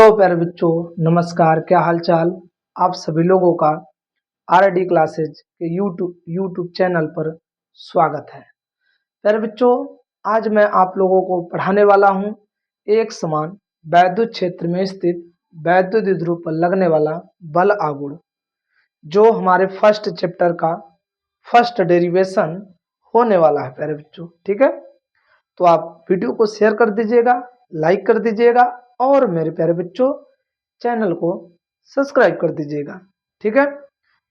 प्यारे बच्चों, नमस्कार। क्या हाल चाल आप सभी लोगों का आरडी क्लासेज के यूट्यूब चैनल पर स्वागत है। प्यारे बच्चों, आज मैं आप लोगों को पढ़ाने वाला हूं एक समान वैद्युत क्षेत्र में स्थित वैद्युत द्विध्रुव पर लगने वाला बल आघूर्ण, जो हमारे फर्स्ट चैप्टर का फर्स्ट डेरिवेशन होने वाला है। प्यारे बच्चों, ठीक है, तो आप वीडियो को शेयर कर दीजिएगा, लाइक कर दीजिएगा और मेरे प्यारे बच्चों चैनल को सब्सक्राइब कर दीजिएगा। ठीक है,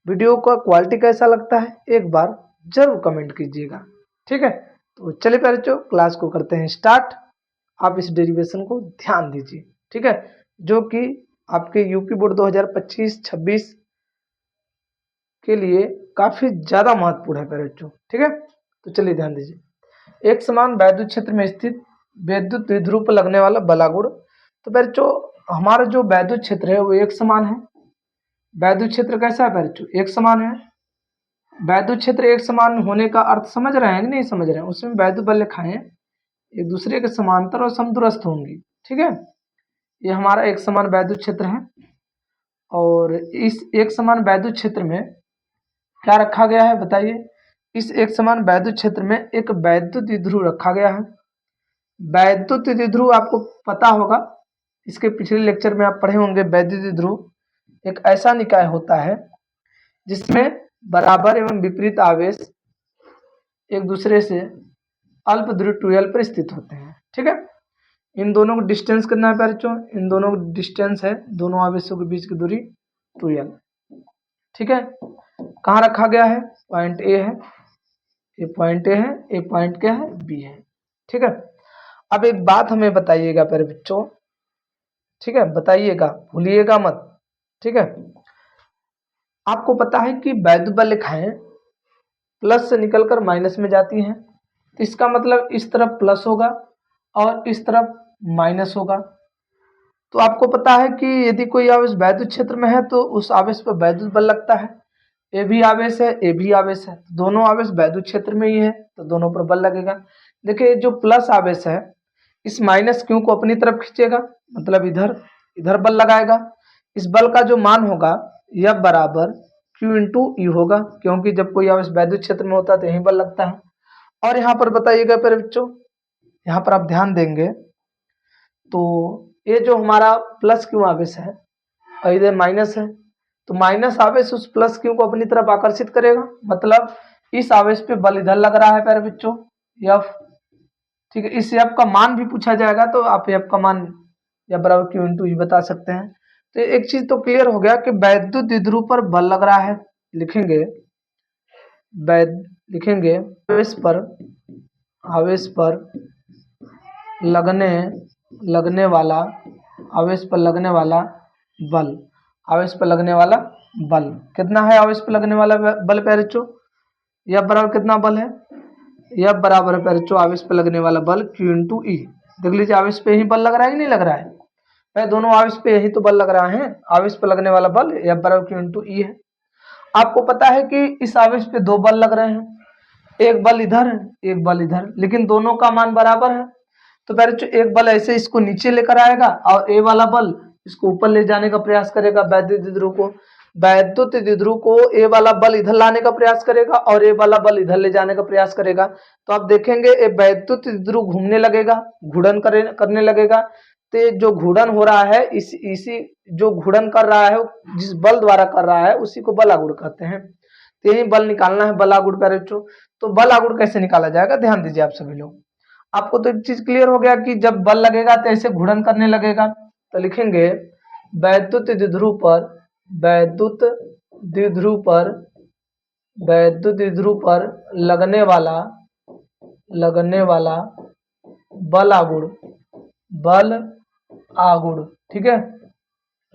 वीडियो का क्वालिटी कैसा लगता है एक बार जरूर कमेंट कीजिएगा। ठीक है, तो चलिए प्यारे बच्चों क्लास को करते हैं स्टार्ट। आप इस डेरिवेशन को ध्यान दीजिए, ठीक है, जो कि आपके यूपी बोर्ड 2025-26 के लिए काफी ज्यादा महत्वपूर्ण है प्यारे बच्चों। ठीक है, तो चलिए ध्यान दीजिए। एक समान वैद्युत क्षेत्र में स्थित वैद्युत द्विध्रुव पर लगने वाला बल आघूर्ण। तो बच्चों, हमारा जो वैद्युत क्षेत्र है वो एक समान है। वैद्युत क्षेत्र कैसा है बच्चों? एक समान है। वैद्युत क्षेत्र एक समान होने का अर्थ समझ रहे हैं कि नहीं समझ रहे हैं? उसमें वैद्युत बल रेखाएं एक दूसरे के समांतर और समदूरस्थ होंगी। ठीक है, ये हमारा एक समान वैद्युत क्षेत्र है। और इस एक समान वैद्युत क्षेत्र में क्या रखा गया है बताइए? इस एक समान वैद्युत क्षेत्र में एक वैद्युत द्विध्रुव रखा गया है। वैद्युत द्विध्रुव आपको पता होगा, इसके पिछले लेक्चर में आप पढ़े होंगे। वैद्युत द्विध्रुव एक ऐसा निकाय होता है जिसमें बराबर एवं विपरीत आवेश एक दूसरे से अल्प दूरी 2l पर स्थित होते हैं। ठीक है, इन दोनों को डिस्टेंस कितना है बच्चों? इन दोनों को डिस्टेंस है, दोनों आवेशों के बीच की दूरी 2l। ठीक है, कहाँ रखा गया है? पॉइंट ए है, ये पॉइंट ए है, ये पॉइंट क्या है? बी है। ठीक है, अब एक बात हमें बताइएगा प्यारे बच्चों, ठीक है, बताइएगा, भूलिएगा मत। ठीक है, आपको पता है कि वैद्युत बल रेखाएं प्लस से निकलकर माइनस में जाती हैं, तो इसका मतलब इस तरफ प्लस होगा और इस तरफ माइनस होगा। तो आपको पता है कि यदि कोई आवेश वैद्युत क्षेत्र में है तो उस आवेश पर वैद्युत बल लगता है। ए भी आवेश है, ए भी आवेश है, दोनों आवेश वैद्युत क्षेत्र में ही है, तो दोनों पर बल लगेगा। देखिए, जो प्लस आवेश है इस माइनस क्यू को अपनी तरफ खींचेगा, मतलब इधर इधर बल लगाएगा। इस बल का जो मान होगा यह बराबर Q इंटू ई होगा, क्योंकि जब कोई आवेश वैद्युत क्षेत्र में होता है तो यही बल लगता है। और यहाँ पर बताइएगा प्यारे बच्चों, यहाँ पर आप ध्यान देंगे तो ये जो हमारा प्लस क्यू आवेश है और इधर माइनस है, तो माइनस आवेश उस प्लस क्यू को अपनी तरफ आकर्षित करेगा, मतलब इस आवेश पे बल इधर लग रहा है प्यारे बच्चों, एफ। ठीक है, इस एफ का मान भी पूछा जाएगा तो आप एफ का मान या बराबर क्यू इंटू ई बता सकते हैं। तो एक चीज तो क्लियर हो गया कि वैद्युत द्विध्रुव पर बल लग रहा है। लिखेंगे लिखेंगे आवेश पर लगने वाला आवेश पर लगने वाला बल, आवेश पर लगने वाला बल कितना है? आवेश पर लगने वाला बल प्यारे बच्चों, यह बराबर कितना बल है? यह बराबर है प्यारे बच्चों आवेश पर लगने वाला बल Q इंटू ई। देख लीजिए, आवेश पे ही बल लग रहा है कि नहीं लग रहा है? भाई दोनों आवेश पे यही तो बल लग रहा है। आवेश पर लगने वाला बल यह बराबर Q इंटू ई है। आपको पता है कि इस आवेश पे दो बल लग रहे हैं, एक बल इधर है, एक बल इधर, लेकिन दोनों का मान बराबर है। तो प्यारे बच्चों, एक बल ऐसे इसको नीचे लेकर आएगा और ए वाला बल इसको ऊपर ले जाने का प्रयास करेगा। वैद्युत द्विध्रुव को ए वाला बल इधर लाने का प्रयास करेगा और ए वाला बल इधर ले जाने का प्रयास करेगा। तो आप देखेंगे ये वैद्युत द्विध्रुव घूमने लगेगा, घूर्णन करने लगेगा। तो ये जो घूर्णन हो रहा है, इसी जो घूर्णन कर रहा है, जिस बल द्वारा कर रहा है, उसी को बल आघूर्ण कहते हैं। तो यही बल निकालना है, बल आघूर्ण प्यारे बच्चों। तो बल आघूर्ण कैसे निकाला जाएगा, ध्यान दीजिए आप सभी लोग। आपको तो एक चीज क्लियर हो गया कि जब बल लगेगा तो ऐसे घूर्णन करने लगेगा। तो लिखेंगे वैद्युत द्विध्रुव पर लगने वाला बल आघूर्ण, ठीक है,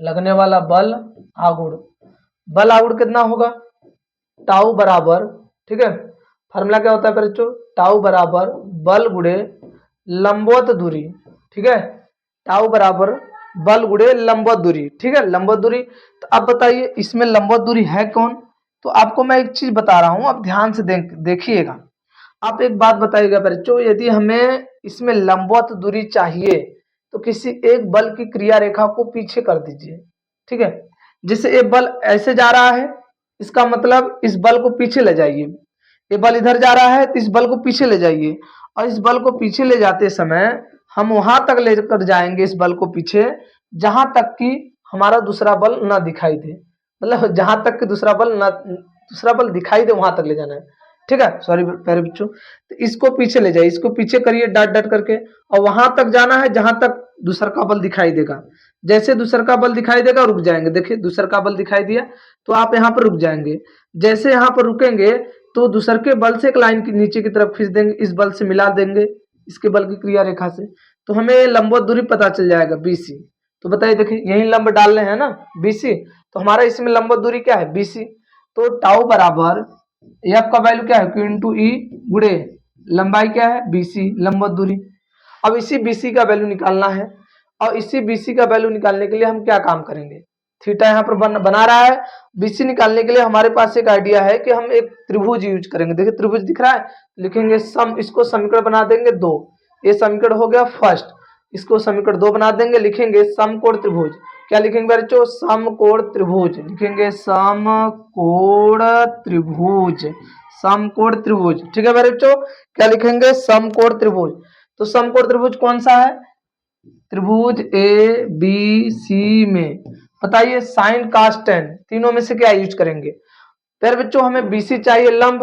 लगने वाला बल आघूर्ण कितना होगा? टाउ बराबर, ठीक है, फार्मूला क्या होता है बच्चों? टाउ बराबर बल गुणे लंबवत दूरी। ठीक है, टाउ बराबर बल गुणे लंबवत दूरी। ठीक है, लंबवत दूरी। तो अब बताइए इसमें लंबवत दूरी है कौन? तो आपको मैं एक चीज बता रहा हूं, आप ध्यान से देखिएगा। आप एक बात बताइएगा बच्चों, यदि हमें इसमें लंबवत दूरी चाहिए तो किसी एक बल की क्रिया रेखा को पीछे कर दीजिए। ठीक है, जैसे ये बल ऐसे जा रहा है, इसका मतलब इस बल को पीछे ले जाइए। ये बल इधर जा रहा है तो इस बल को पीछे ले जाइए, और इस बल को पीछे ले जाते समय हम वहां तक लेकर जाएंगे इस बल को पीछे जहां तक कि हमारा दूसरा बल ना दिखाई दे, मतलब जहां तक कि दूसरा बल दिखाई दे वहां तक ले जाना है। ठीक है, सॉरी प्यारे बच्चों, तो इसको पीछे ले जाइए, इसको पीछे करिए डट डट करके, और वहां तक जाना है जहां तक दूसर का बल दिखाई देगा। जैसे दूसर का बल दिखाई देगा रुक जाएंगे, देखिए दूसर का बल दिखाई दिया तो आप यहाँ पर रुक जाएंगे। जैसे यहाँ पर रुकेंगे तो दूसर के बल से एक लाइन की नीचे की तरफ खींच देंगे, इस बल से मिला देंगे इसके बल की क्रिया रेखा से, तो हमें लंबवत दूरी पता चल जाएगा BC। तो बताइए, देखिए यही लंब डाल रहे हैं ना BC, तो हमारा इसमें लंबवत दूरी क्या है BC। तो टाउ बराबर एफ का वैल्यू क्या है Q इंटू ई गुड़े लंबाई क्या है BC, लंबवत दूरी। अब इसी BC का वैल्यू निकालना है, और इसी BC का वैल्यू निकालने के लिए हम क्या काम करेंगे, थीटा यहाँ पर बना रहा है, BC निकालने के लिए हमारे पास एक आइडिया है कि हम एक त्रिभुज यूज करेंगे। देखिए त्रिभुज दिख रहा है, लिखेंगे सम, इसको समीकरण बना देंगे 2, ये समीकरण हो गया फर्स्ट, इसको समीकरण 2 बना देंगे, लिखेंगे समकोण त्रिभुज। क्या लिखेंगे बच्चों, समकोण त्रिभुज लिखेंगे, समकोण त्रिभुज, समकोण त्रिभुज। ठीक है बच्चों, क्या लिखेंगे, समकोण त्रिभुज। तो समकोण त्रिभुज कौन सा है, त्रिभुज ABC में बताइए साइन कास टेन तीनों में से क्या यूज करेंगे। फिर बच्चों हमें BC चाहिए, लंब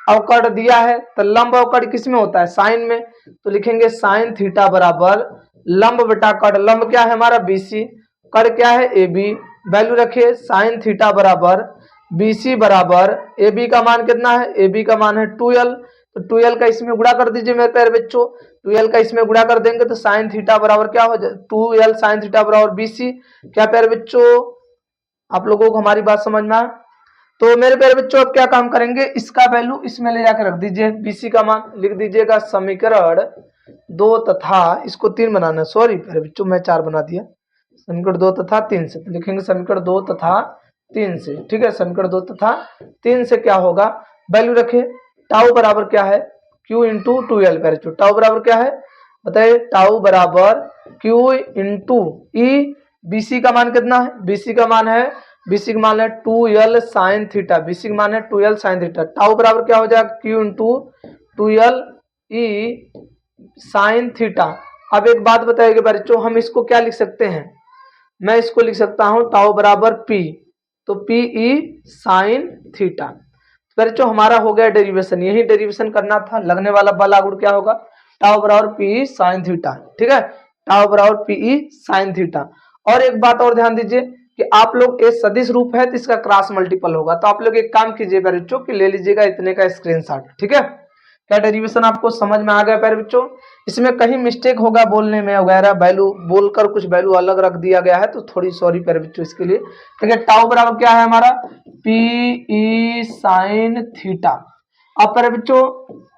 अवकड़ दिया है, तो लंब अवकड़ किस में होता है, साइन में, तो लिखेंगे साइन थीटा बराबर लंब बटा कड़, लंब क्या है हमारा BC, कड़ क्या है AB, वैल्यू रखिए साइन थीटा बराबर BC बराबर AB का मान कितना है, AB का मान है 2L, तो 2L का इसमें गुणा कर दीजिए मेरे प्यारे बच्चों, 2L का इसमें गुणा कर देंगे तो साइन थीटा बराबर क्या हो जाए 2L साइन थीटा बराबर BC। क्या प्यारे बच्चों आप लोगों को हमारी बात समझ में आए। तो मेरे प्यारे बच्चों अब क्या काम करेंगे, इसका वैल्यू इसमें ले जाकर रख दीजिए, BC का मान लिख दीजिएगा समीकरण 2 तथा इसको 3 बनाना है, सॉरी प्यारे बच्चों मैं 4 बना दिया, समीकरण 2 तथा 3 से, तो लिखेंगे समीकरण 2 तथा 3 से। ठीक है, समीकरण 2 तथा 3 से क्या होगा, वैल्यू रखे टाउ बराबर क्या है Q इंटू 2L, प्यारे बच्चों टाउ बराबर क्या है बताइए, टाउ बराबर Q इंटू ई, BC का मान कितना है, BC का मान है 2L साइन थीटा, BC का मान है 2L साइन थीटा, टाउ बराबर क्या हो जाएगा Q इंटू 2L ई साइन थीटा। अब एक बात बताइए बच्चों, हम इसको क्या लिख सकते हैं, मैं इसको लिख सकता हूं टाउ बराबर P, तो PE साइन थीटा। बच्चों हमारा हो गया डेरिवेशन, यही डेरिवेशन करना था, लगने वाला बल आगुण क्या होगा, टाउ बराबर PE साइन थीटा। ठीक है, टाउ बराबर PE साइन थीटा। और एक बात और ध्यान दीजिए कि आप लोग एक सदिश रूप है तो इसका क्रॉस मल्टीपल होगा, तो आप लोग एक काम कीजिए बच्चों कि ले लीजिएगा इतने का स्क्रीनशॉट। ठीक है, क्या डेरिवेशन आपको समझ में आ गया प्यारे बच्चों, इसमें कहीं मिस्टेक होगा बोलने में वगैरह, वैल्यू बोलकर कुछ वैल्यू अलग रख दिया गया है तो थोड़ी सॉरी प्यारे बच्चों इसके लिए। ठीक है, टाउ बराबर क्या है हमारा PE साइन थीटा। अब प्यारे बच्चों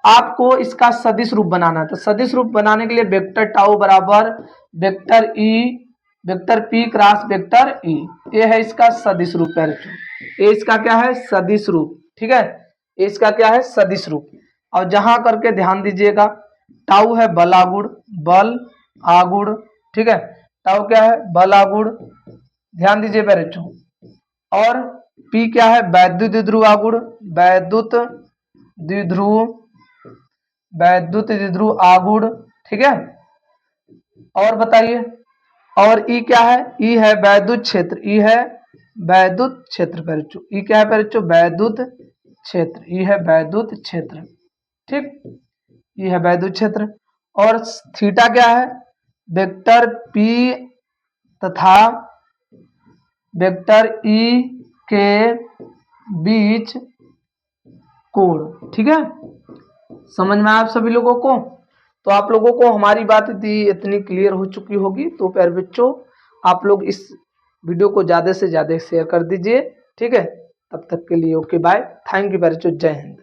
आपको इसका सदिश रूप बनाना है, तो सदिश रूप बनाने के लिए वेक्टर टाउ बराबर vector E vector P cross vector E, ये है इसका सदिश रूप प्यारे बच्चों, ये इसका क्या है सदिश रूप। ठीक है, ये इसका क्या है सदिश रूप। और जहां करके ध्यान दीजिएगा, टाउ है बल आगुण, ठीक है, टाउ क्या है बल आगुण, ध्यान दीजिए प्यारे बच्चों, और P क्या है वैद्युत द्विध्रुव आगुण, वैद्युत द्विध्रुव आगुण। ठीक है, और बताइए, और E क्या है, E है वैद्युत क्षेत्र, E है वैद्युत क्षेत्र प्यारे बच्चों, E क्या है प्यारे बच्चों वैद्युत क्षेत्र, E है वैद्युत क्षेत्र। ठीक, ये है वैद्युत क्षेत्र। और थीटा क्या है, वेक्टर P तथा वेक्टर E के बीच कोण। ठीक है, समझ में आया आप सभी लोगों को। तो आप लोगों को हमारी बात इतनी क्लियर हो चुकी होगी। तो प्यारे बच्चों आप लोग इस वीडियो को ज़्यादा से ज़्यादा शेयर कर दीजिए। ठीक है, तब तक के लिए ओके बाय, थैंक यू प्यारे बच्चों, जय हिंद।